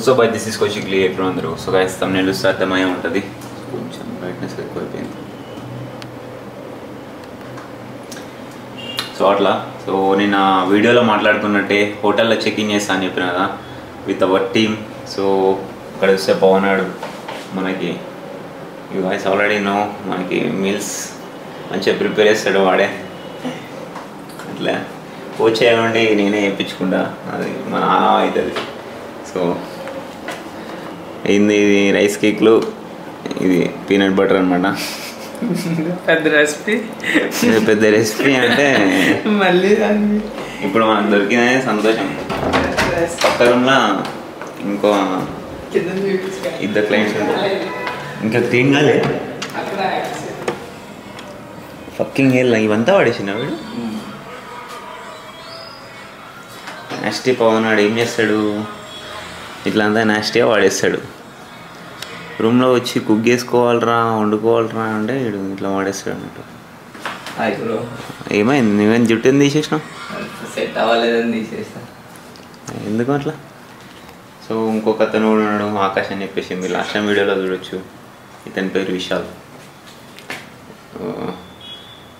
So by this is Kaushik ఎప్పుడు అందరూ. So guys thumbnail చూస్తే అర్థమయ్యే ఉంటుంది. కొంచెం బ్రైట్నెస్ ఎక్కువైపోయింది. సో అట్లా సో నేను ఆ వీడియోలో మాట్లాడుకున్నట్టే హోటల్లో చెక్ఇన్ చేస్తా అని చెప్పిన కదా విత్ అవర్ టీమ్. సో ఇక్కడ చూస్తే పవనాడు మనకి యూ గైస్ ఆల్రెడీ నో మనకి మీల్స్ మంచిగా ప్రిపేర్ చేస్తాడు వాడే. అట్లా కోచ్ చేయాలంటే నేనే వేయించుకుంటా, అది మన ఆనా అవుతుంది. సో ఇది రైస్ కేక్లు, ఇది పీనట్ బటర్ అనమాట. పెద్ద రెసిపీ అంటే మళ్ళీ ఇప్పుడు మనకు దొరికిందనే సంతోషం. పక్క రూమ్లో ఇంకో ఇద్దరు క్లయింట్స్ ఉంటారు. ఇంకా క్లీన్ కాలే ఫక్కింగ్ హెల్ ఇవంతా వాడేసిన వీడు. నాస్టీ పవన్ వాడు ఏం చేస్తాడు, ఇట్లా అంతా నాస్టీగా వాడేస్తాడు. రూమ్లో వచ్చి కుక్ చేసుకోవాలరా వండుకోవాలరా అంటే వీడు ఇట్లా వాడేస్తాడు అన్నట్టు. ఏమైంది నువ్వేం జుట్టుని తీసేసినావు? సెట్ అవ్వలేదని తీసేస్తా. ఎందుకు అట్లా? సో ఇంకొక అతను కూడా ఉన్నాడు, ఆకాష్ అని చెప్పేసి మీరు లాస్ట్ టైం వీడియోలో చూడొచ్చు. ఇతని పేరు విశాల్.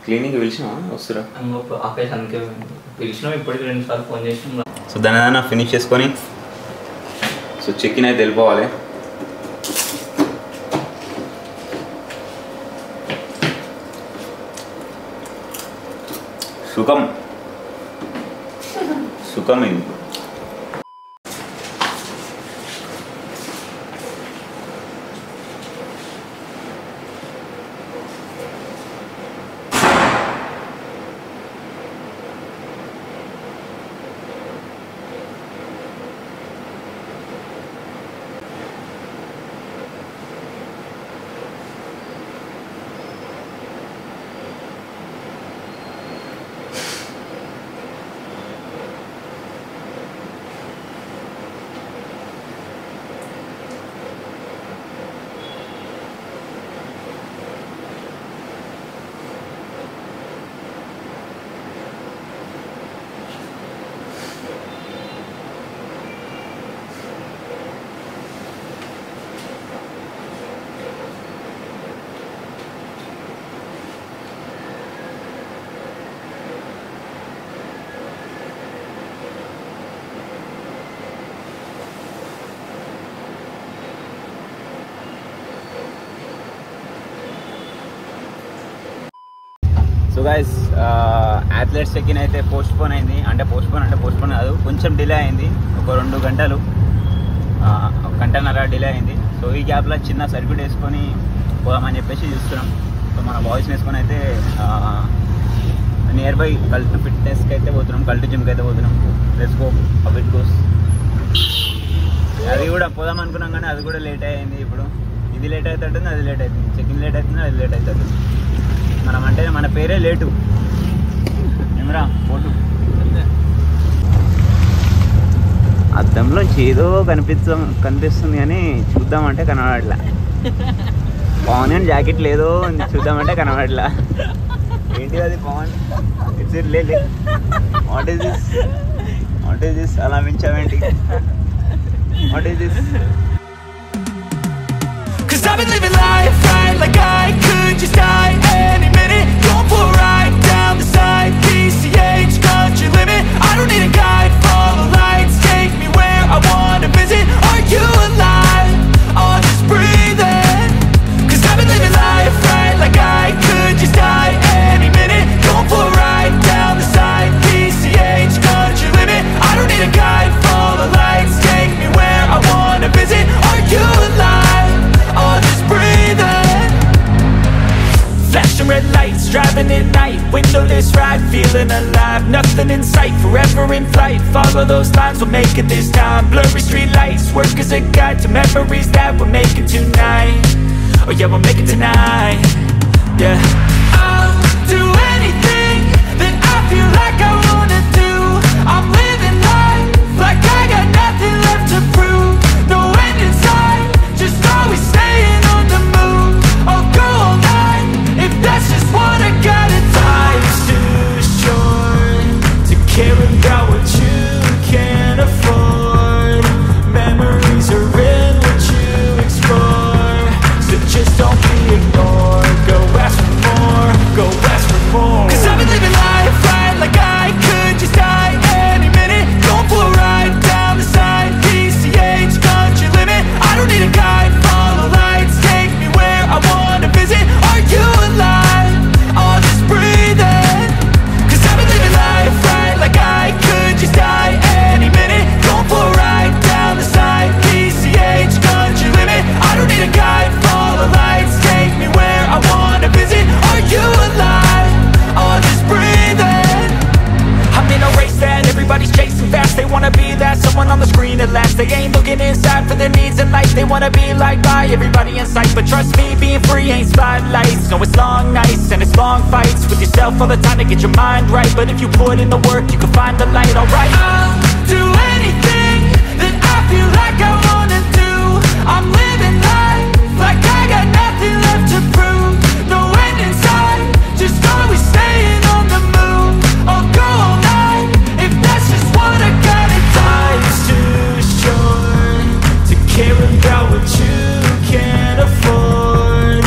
క్లినిక్ పిలిచినా వస్తురా? ఆకాష్ అందుకే పిలిచినాం, ఇప్పటికి 2 సార్లు ఫోన్ చేసినాం. సో దాని ఏదైనా ఫినిష్ చేసుకొని సో చెక్కిన్ అయితే వెళ్ళిపోవాలి. సుఖమైంది. సో గైస్ అథ్లెట్స్ చెక్కిన్ అయితే పోస్ట్పోన్ అయింది. అంటే పోస్ట్పోన్ కాదు, కొంచెం డిలే అయింది. ఒక 2 గంటలు, 1 గంటన్నర డిలే అయింది. సో ఈ గ్యాప్లో చిన్న సర్క్యూట్ వేసుకొని పోదామని చెప్పేసి చూస్తున్నాం. సో మన బాయ్స్ వేసుకొని అయితే నియర్ బై కల్ట్ ఫిట్నెస్కి అయితే పోతున్నాం, కల్ట్ జిమ్కి అయితే పోతున్నాం. Let's go how it goes. అది కూడా పోదాం అనుకున్నాం కానీ అది కూడా లేట్ అయింది. ఇప్పుడు ఇది లేట్ అవుతుంది, అది లేట్ అవుతుంది, చెక్కింగ్ లేట్ అవుతుంది, అది లేట్ అవుతుంది. మనం అంటే మన పేరే లేటు. ఏమరా ఫోటో అద్దంలోంచి ఏదో కనిపిస్తుంది కానీ చూద్దామంటే కనబడట్లా. పవన్ జాకెట్ లేదో చూద్దామంటే కనబడట్లా. ఏంటి అది పవన్? ఇట్స్ లే వాట్ ఈస్ దిస్ అలా మించావేంటి? What is this? Cause I've been living life right like I could just die any minute. Going for a ride down the side, PCH country limit. I don't need a guide, follow lights, take me where I wanna visit. Are you alive? I'll just breathe in. Cause I've been living life right like I could just die any minute. Going for a ride down the side, PCH country limit. I don't need a guide, follow lights, take me where I wanna visit. Are you alive? I'll just breathe in. Flashing red lights, driving at night, windowless ride, feeling alive. Nothing in sight, forever in flight. Follow those lines, we'll make it this time. Blurry street lights, work as a guide to memories that we're making tonight. Oh yeah, we'll make it tonight. Yeah, I'll do anything that I feel like I wanna do. I'm living life like I got nothing left to prove. No end in sight, just always staying on the move. I'll go all night if that's just what I gotta do. Life's too short to care about what you can't afford. Memories inside for their needs in life. They wanna be liked by everybody in sight, but trust me, being free ain't spotlights. No, it's long nights and it's long fights with yourself all the time to get your mind right. But if you put in the work, you can find the light. Alright, I'll do anything that I feel like I wanna do. I'm living life like I got nothing left to prove. No end in sight, just always staying on the move. I'll go all night if that's just what I gotta do. Life's too short to care about what you can't afford.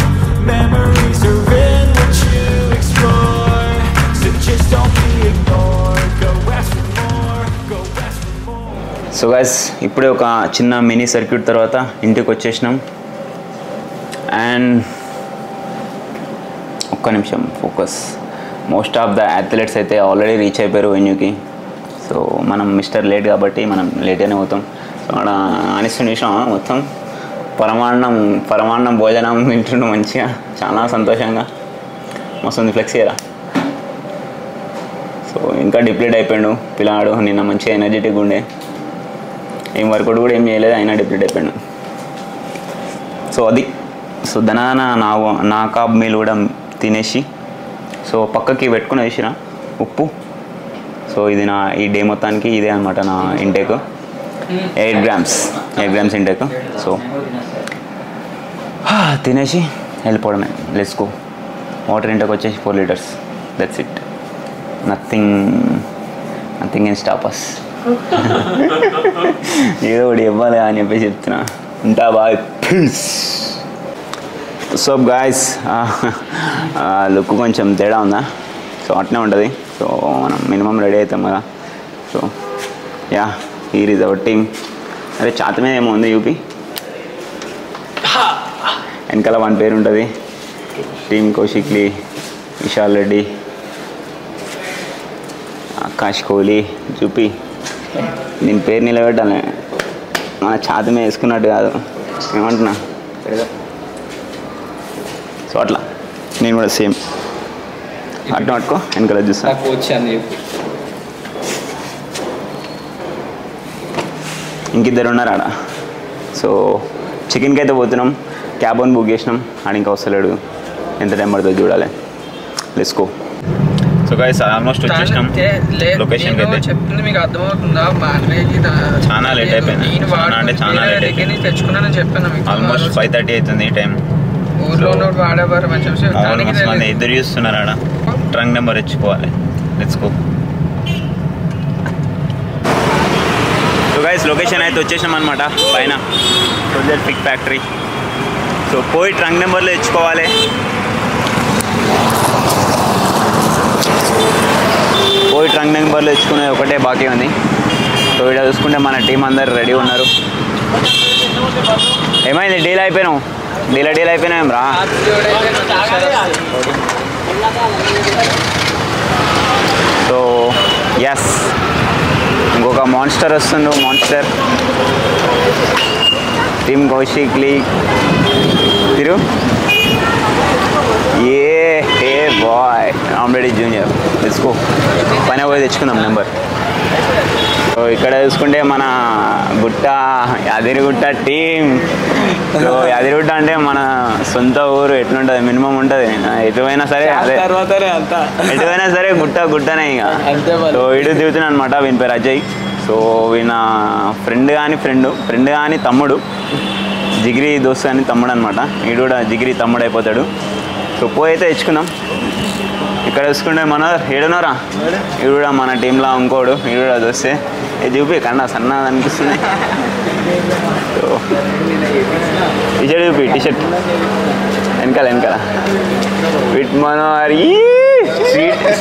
Memories are in what you explore, so just don't be ignored. Go ask for more, go ask for more. So guys ఇప్పుడే ఒక చిన్న mini circuit తర్వాత ఇంటికి వచ్చేసినాం. And ఒక్క నిమిషం focus. Most of the athletes అయితే already reach అయిపోయారు వెన్యూకి. సో మనం మిస్టర్ లేట్ కాబట్టి మనం లేట్గానే పోతాం. సో అక్కడ అనిస్తున్న విషయం మొత్తం పరమాన్నం భోజనం తింటుండే మంచిగా, చాలా సంతోషంగా మస్తుంది. ఫ్లెక్స్ కదా. సో ఇంకా డిప్లీట్ అయిపోయాడు పిల్లాడు. నిన్న మంచిగా ఎనర్జెటిక్గా ఉండే, ఏం వర్కౌట్ కూడా ఏం చేయలేదు, అయినా డిప్లీట్ అయిపోయాడు. సో అది సో దనాన నా కాబ్ మీల్ కూడా తినేసి సో పక్కకి పెట్టుకుని వేసిన ఉప్పు. సో ఇది ఈ డే మొత్తానికి ఇదే అనమాట నా ఇంటేక్. 8 grams intake. సో తినేసి వెళ్ళిపోవడమే. Let's go. వాటర్ ఇంటేక్ వచ్చేసి 4 liters. That's it. Nothing in stop us. ఏదో ఒకటి ఇవ్వాలి అని చెప్పేసి చెప్తున్నా. ఉంటా బాయ్. సో గాయస్ లుక్ కొంచెం తేడా ఉందా? సో అట్నే ఉంటుంది. సో మనం మినిమం రెడీ అవుతాం కదా. So yeah, here is our team. అరే చాత మీద ఏమో ఉంది యూపీ, వెనకాల 1 పేరు ఉంటుంది. టీమ్ కౌశిక్లీ, విశాల్ రెడ్డి, ఆకాష్ కోహ్లీ, చూపి. నేను పేరు నిలబెట్టాలి, మన ఛాతి మీద వేసుకున్నట్టు కాదు. ఏమంటున్నా? సో అట్లా నేను కూడా సేమ్ అట్లా పట్టుకో, వెనకాల చూస్తాను. ఇంకిద్దరు ఉన్నారు ఆడ. సో చికెన్కి అయితే పోతున్నాం. క్యాబ్ అని బుక్ చేసినాం. ఆడ ఇంకా వస్తలేడు. ఎంత టైం పడుతుంది చూడాలి. Let's go. So guys almost వచ్చేసినాం లొకేషన్కి అయితే. చెప్తుంది మీకు అర్థమవుతుందా? చాలా లేట్ అయిపోయింది. చాలా లేట్ అయిపోయింది. తెచ్చుకున్నానని చెప్పాను మీకు. ఆల్మోస్ట్ 5:30 అవుతుంది టైం. ఊర్లో ఉన్నప్పుడు వాడేవారు మంది ఎదురు చూస్తున్నారు ఆడ. ట్రంక్ నెంబర్ ఇచ్చుకోవాలి. Let's go. So guys location అయితే వచ్చేసాం అనమాట పైన సోల్జర్ పిక్ ఫ్యాక్టరీ. సో పోయి ట్రంక్ నెంబర్లో ఇచ్చుకోవాలి. పోయి ట్రంక్ నెంబర్లో ఇచ్చుకునేది ఒకటే బాకీ ఉంది. సో ఇక్కడ చూసుకుంటే మన టీం అందరు రెడీ ఉన్నారు. ఏమైంది? డీల్ అయిపోయినావు? డీల్ అయిపోయినాం రా. సో ఎస్, ఇంకొక మాన్స్టర్ వస్తుండు. మాన్స్టర్ టీమ్ కౌశిక్లీ తిరు. ఏ బాయ్ రామ్రెడ్డి జూనియర్. తెచ్చుకో, పైన పోయి తెచ్చుకుందాం నెంబర్. సో ఇక్కడ చూసుకుంటే మన యాదగిరిగుట్ట టీం. సో యాదగిరిగుట్ట అంటే మన సొంత ఊరు. ఎట్లుంటుంది? మినిమం ఉంటుంది. ఎటువైనా సరే అదే, ఎటువైనా సరే గుట్టనే ఇక. సో ఇటు దిగుతున్నాను అనమాట. వీని పేరు అజయ్. సో వీణ ఫ్రెండ్ కానీ తమ్ముడు, జిగిరి దోస్త్ కానీ తమ్ముడు అనమాట. వీడు కూడా జిగిరి తమ్ముడు అయిపోతాడు. సో పోయి అయితే తెచ్చుకుందాం. ఇక్కడ చూసుకుంటే మన ఏడున్నారా, వీడు కూడా మన టీంలో ఇంకోడు. వీడు కూడా చూస్తే ఇది చూపి కన్నా సన్నది అనిపిస్తుంది. సో టీషర్ట్ చూపి, టీషర్ట్ వెనకాల విట్ మనోహర్.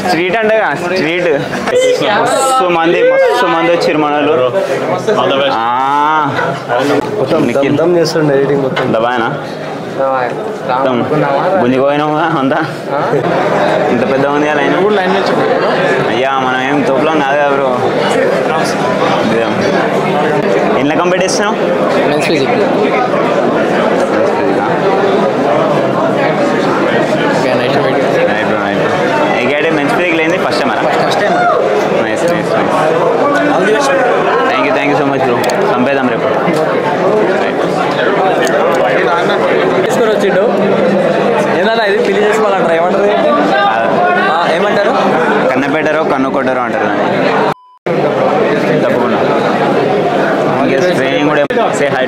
స్ట్రీట్ అంటే స్ట్రీట్ మస్తు మంది వచ్చారు మనలు. దబాయనా గుంజిపోయినాము అంతా. ఇంత పెద్ద ఉంది లైన్. అయ్యా మనం ఏం తోపులం కాదు కదా బ్రో. ఎట్లా కంప్లీట్ చేస్తున్నావు? మెన్స్ ఫిజిక్ లేని first time. Nice. Thank you so much bro. చంపేద్దాం రేపు.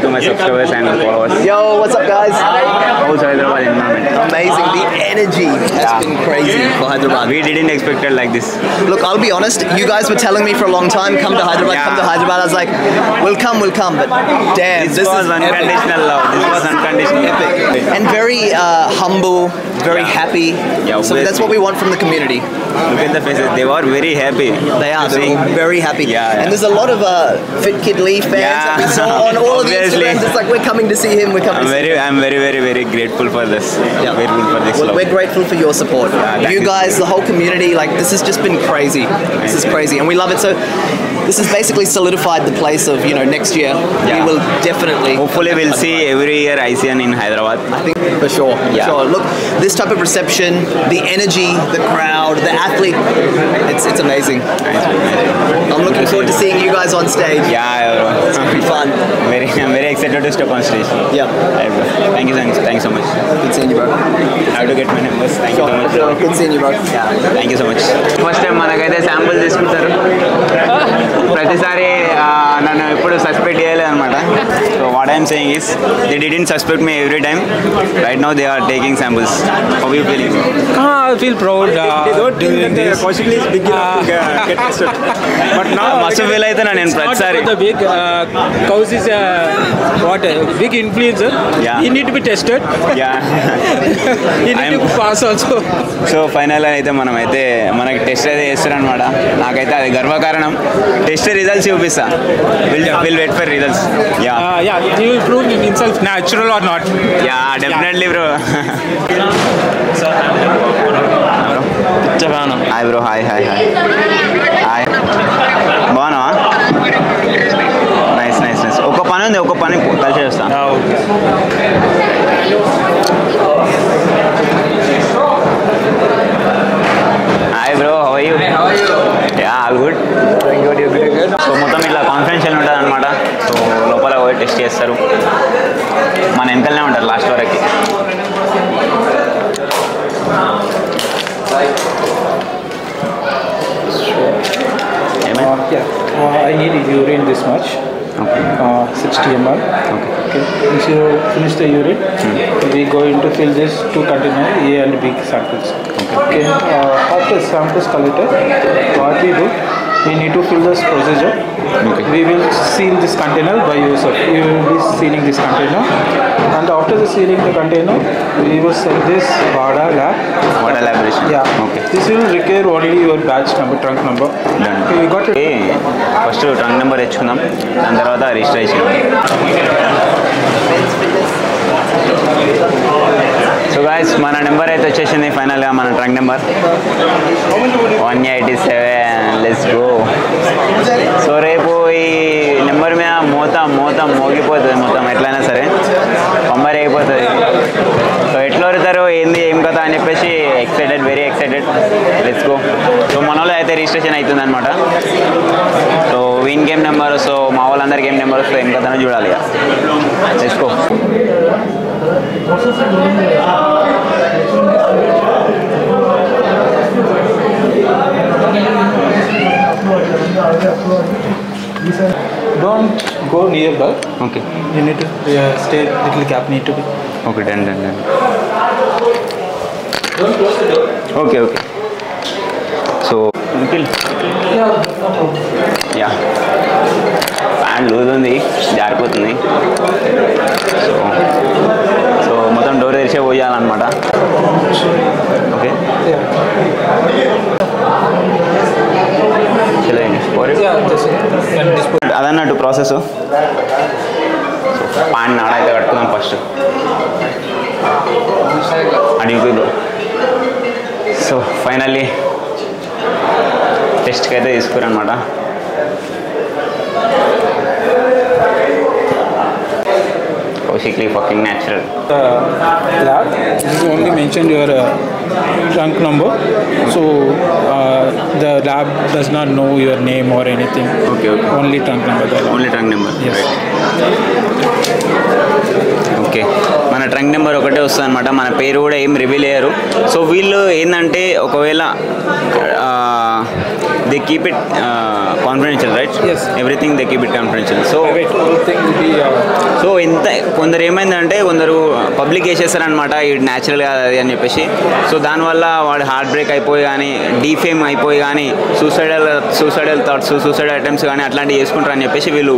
to my subscribers and followers. Yo, what's up, guys? How's Hyderabad environment? Amazing. The energy has been crazy for Hyderabad. We didn't expect it like this. Look, I'll be honest. You guys were telling me for a long time, come to Hyderabad, come to Hyderabad. I was like, we'll come. But damn, This was is unconditional love. This was unconditional. epic. And very humble, very happy. Yeah, So obviously. that's what we want from the community. Look at the faces. They were very happy. They are. to They're see. all very happy. Yeah. And there's a lot of Fit Kid Lee fans Yeah. that we saw on all of the Obviously. Instagrams. It's like, we're coming to see him. We're coming to see him. I'm very grateful for this. Yeah. Grateful for this love. We're grateful for your support. thank You you. guys, the whole community, like, this has just been crazy. This is crazy, and we love it. So this has basically solidified the place of, next year. Yeah. We will definitely. Hopefully we'll see every year ICN in Hyderabad. I think for sure. For Yeah. sure. Look, this type of reception, the energy, the crowd, the athlete, it's amazing. I'm looking forward to seeing you guys on stage. Yeah, bro. It's gonna be fun. I'm very excited to step on stage. Yeah. Right, bro. Thank you so much. Good seeing you, bro. I have to get my numbers. Thank you so much. Sure. Good seeing you, bro. Thank you so much first time మనకైతే sample తీసుకుంటారు ప్రతిసారి నన్ను ఎప్పుడు suspect చేయలేదు అనమాట so what I'm saying is they didn't suspect me every time right now they are taking samples how you feeling I feel proud doing this. Possibly is big enough to get tested. But now మస్తు feel అవుతున్నా నేను Not ప్రతిసారి the big Kaus is a big influencer. Yeah. He need to be tested. He need to pass also. So final అయితే మనకి test అయితే చేస్తారనమాట నాకైతే అది గర్వకారణం టెస్ట్ రిజల్ట్స్ చూపిస్తా will wait for results Yeah, he will prove himself natural or not. Yeah definitely bro hi bro hi బాగున్నావా nice ఒక పని ఉంది ఒక పని కలిసి చేస్తాను hi bro how are you yeah all good so మొత్తం ఇట్లా కాన్ఫిడెన్షియల్ ఉంటుంది అనమాట సో లోపల పోయి టెస్ట్ చేస్తారు మన వెనకలనే ఉంటారు లాస్ట్ వరకు I need urine this much. Okay. 60 ml. Okay. Once you finish the urine, we go into fill this 2 container A and B samples. Okay. After samples collected, what we do, we need to fill this procedure. Okay. We will seal this container by yourself. You will be sealing this container, and after the sealing the container, we will send this VADA lab. Water లాబొరేషన్ Yeah. Okay This will require only your batch number, trunk number. Okay, we got it. First trunk number తెచ్చుకుందాం దాని తర్వాత registration so guys మన number అయితే వచ్చేసింది ఫైనల్గా మన trunk number 187 let's go so రేపు ఈ నెంబర్ మీద మోతం మోగిపోతుంది మొత్తం ఎట్లయినా సరే పంబర్ అయిపోతుంది సో ఎట్లా వరుతారు ఏంది ఏం కదా అని చెప్పేసి very excited let's go so మన వాళ్ళు అయితే రిజిస్ట్రేషన్ అవుతుంది అనమాట so win game number so మా వాళ్ళందరికీ ఏం నెంబర్ వస్తుంది ఏం కదా చూడాలి ఇక let's go Don't go nearby. Okay You need to stay. Little gap need to be. Okay done okay so Nikhil yeah fan loose ఉంది జారిపోతుంది సో మొత్తం డోర్ తెరిచే పోయాలన్నమాట ఓకే అదన్నట్టు ప్రాసెస్ పాన్ ఆడైతే కట్టుకుందాం ఫస్ట్ అడిగి సో ఫైనల్లీ టెస్ట్కి అయితే తీసుకురనమాట basically fucking natural. Lab, this is only mentioned your trunk number, so the lab does not know your name or anything. Okay. Only trunk number. Only trunk number. Yes. Okay మన trunk number ఒకటే వస్తుంది అనమాట మన పేరు కూడా ఏం reveal అయ్యారు so వీళ్ళు ఏంటంటే ఒకవేళ they keep it confidential right? Yes. Everything they keep it confidential. So Everything will be. So ఇంత కొందరు ఏమైందంటే కొందరు పబ్లిక్ వేసేస్తారనమాట ఇది న్యాచురల్ కాదు అది అని చెప్పేసి. సో దానివల్ల వాడు హార్ట్ బ్రేక్ అయిపోయి కానీ డీఫేమ్ అయిపోయి కానీ సూసైడల్ థాట్స్ సూసైడ్ అటెంప్ట్స్ కానీ అట్లాంటివి చేసుకుంటారని చెప్పేసి వీళ్ళు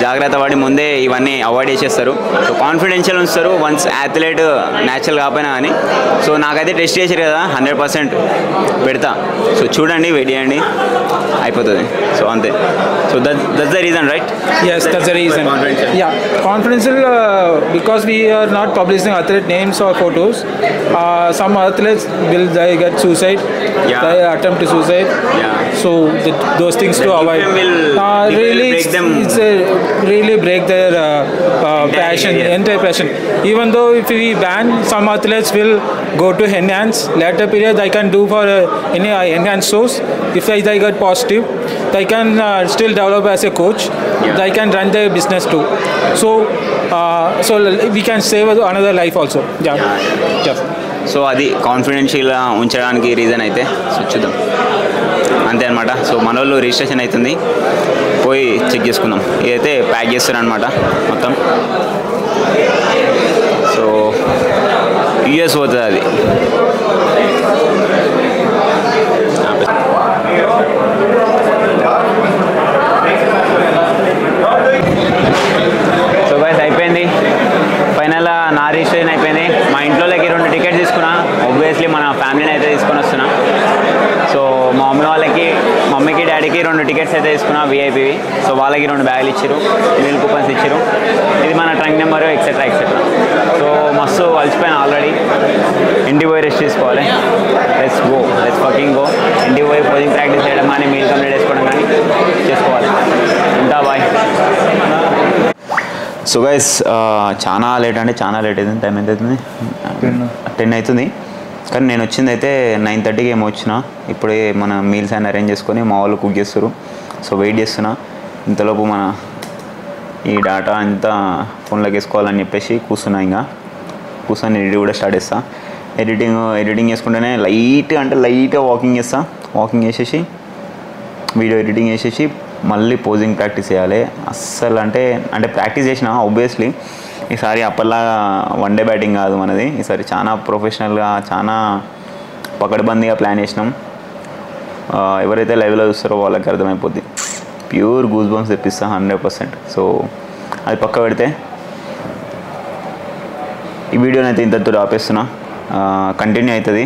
జాగ్రత్త పడి ముందే ఇవన్నీ అవాయిడ్ చేసేస్తారు. సో కాన్ఫిడెన్షియల్ ఉంచుతారు వన్స్ అథ్లెట్ న్యాచురల్ కాకపోయినా కానీ. సో నాకైతే టెస్ట్ చేశారు కదా 100% పెడతా. సో చూడండి వెయిట్ చేయండి అయిపోతుంది. సో అంతే. So that's the reason right? Yes, that's the reason. Yeah, confidential because we are not publishing athlete names or photos. Some athletes will they get suicide, they attempt to suicide. Yeah. So those things to avoid. Really, break them. it's really break their passion, entire passion. Even though if we ban, some athletes will go to enhance. Later period, they can do for any enhanced source. If they get positive, they can still develop as a coach. They can run their business too. So we can save another life also. Yeah. So అది కాన్ఫిడెన్షియల్గా ఉంచడానికి reason అయితే. So చూద్దాం అంతే అనమాట. So మన వాళ్ళు registration అవుతుంది పోయి చెక్ చేసుకుందాం. ఇదైతే ప్యాక్ చేస్తారు అనమాట మొత్తం. సో యూఎస్ పోతుంది అది. సో గైస్ అయిపోయింది ఫైనల్గా నా రిజిస్ట్రేషన్ అయిపోయింది. మా ఇంట్లోకి 2 టికెట్స్ తీసుకున్నా. ఆబ్వియస్లీ మన ఫ్యామిలీని అయితే తీసుకొని వస్తున్నా. సో మా మమ్మీకి డాడీకి 2 టికెట్స్ అయితే తీసుకున్నా విఐపివి. సో వాళ్ళకి 2 బ్యాగులు ఇచ్చారు, మీల్ కూపన్స్ ఇచ్చారు. ఇది మన ట్రంక్ నెంబరు ఎక్సెట్రా. సో మస్తు అలసిపోయాను ఆల్రెడీ. ఇంటికి పోయి రెస్ట్ తీసుకోవాలి. Let's fucking go. ఇంటికి పోయి పోజింగ్ ప్రాక్టీస్ చేయడం కానీ మీల్ కంప్లీట్ చేసుకోవడం కానీ చేసుకోవాలి. ఉంటా బాయ్. సో గైస్ చాలా లేట్ అంటే చాలా లేట్ అవుతుంది. టైం ఎంత అవుతుంది? 10 అవుతుంది. కానీ నేను వచ్చింది అయితే 9:30కి ఏమో వచ్చిన. ఇప్పుడే మన మీల్స్ అన్నీ అరేంజ్ చేసుకొని మా వాళ్ళు కుక్ చేస్తారు. సో వెయిట్ చేస్తున్నా. ఇంతలోపు మన ఈ డేటా అంతా ఫోన్లోకి వేసుకోవాలని చెప్పేసి కూర్చున్నా. ఇంకా కూర్చొని ఎడిట్ కూడా స్టార్ట్ చేస్తా. ఎడిటింగ్ చేసుకుంటేనే లైట్గా వాకింగ్ చేస్తా. వాకింగ్ చేసేసి వీడియో ఎడిటింగ్ చేసేసి మళ్ళీ పోజింగ్ ప్రాక్టీస్ చేయాలి. అస్సలు అంటే ప్రాక్టీస్ చేసిన ఆబ్వియస్లీ. ఈసారి అప్పటిలాగా వన్ డే బ్యాటింగ్ కాదు మనది. ఈసారి చాలా ప్రొఫెషనల్గా చాలా పకడ్బందీగా ప్లాన్ చేసినాం. ఎవరైతే లైవ్లో చూస్తారో వాళ్ళకి అర్థమైపోద్ది. ప్యూర్ గూస్ బంప్స్ తెప్పిస్తా 100%. సో అది పక్క పెడితే ఈ వీడియోని అయితే ఇంతతో ఆపేస్తున్నా. కంటిన్యూ అవుతుంది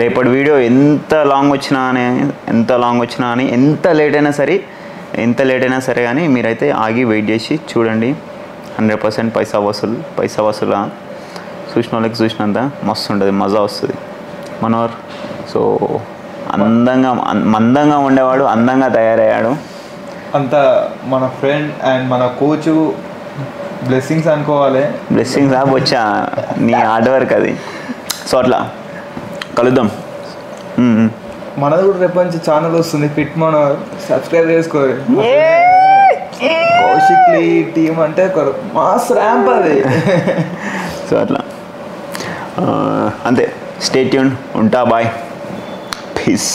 రేపటి వీడియో. ఎంత లాంగ్ వచ్చినా అని ఎంత లేట్ అయినా సరే కానీ మీరైతే ఆగి వెయిట్ చేసి చూడండి. 100% పైసా వసూలా. చూసిన వాళ్ళకి చూసినంత మస్తు ఉంటుంది, మజా వస్తుంది. మనోర్ సో మందంగా ఉండేవాడు అందంగా తయారయ్యాడు. అంతా మన ఫ్రెండ్ అండ్ మన కోచ్ బ్లెస్సింగ్స్ అనుకోవాలి. బ్లెస్సింగ్స్ వచ్చా నీ హార్డ్ వర్క్ అది. సో అట్లా కలుద్దాం. మనది కూడా రేపు నుంచి ఛానల్ వస్తుంది. ఫిట్ మన సబ్స్క్రైబ్ చేసుకోవాలి. కౌశిక్లీ టీమ్ అంటే మాస్ ర్యాంప్ అది. సో అట్లా అంతే. Stay tune. ఉంటా బాయ్. పీస్.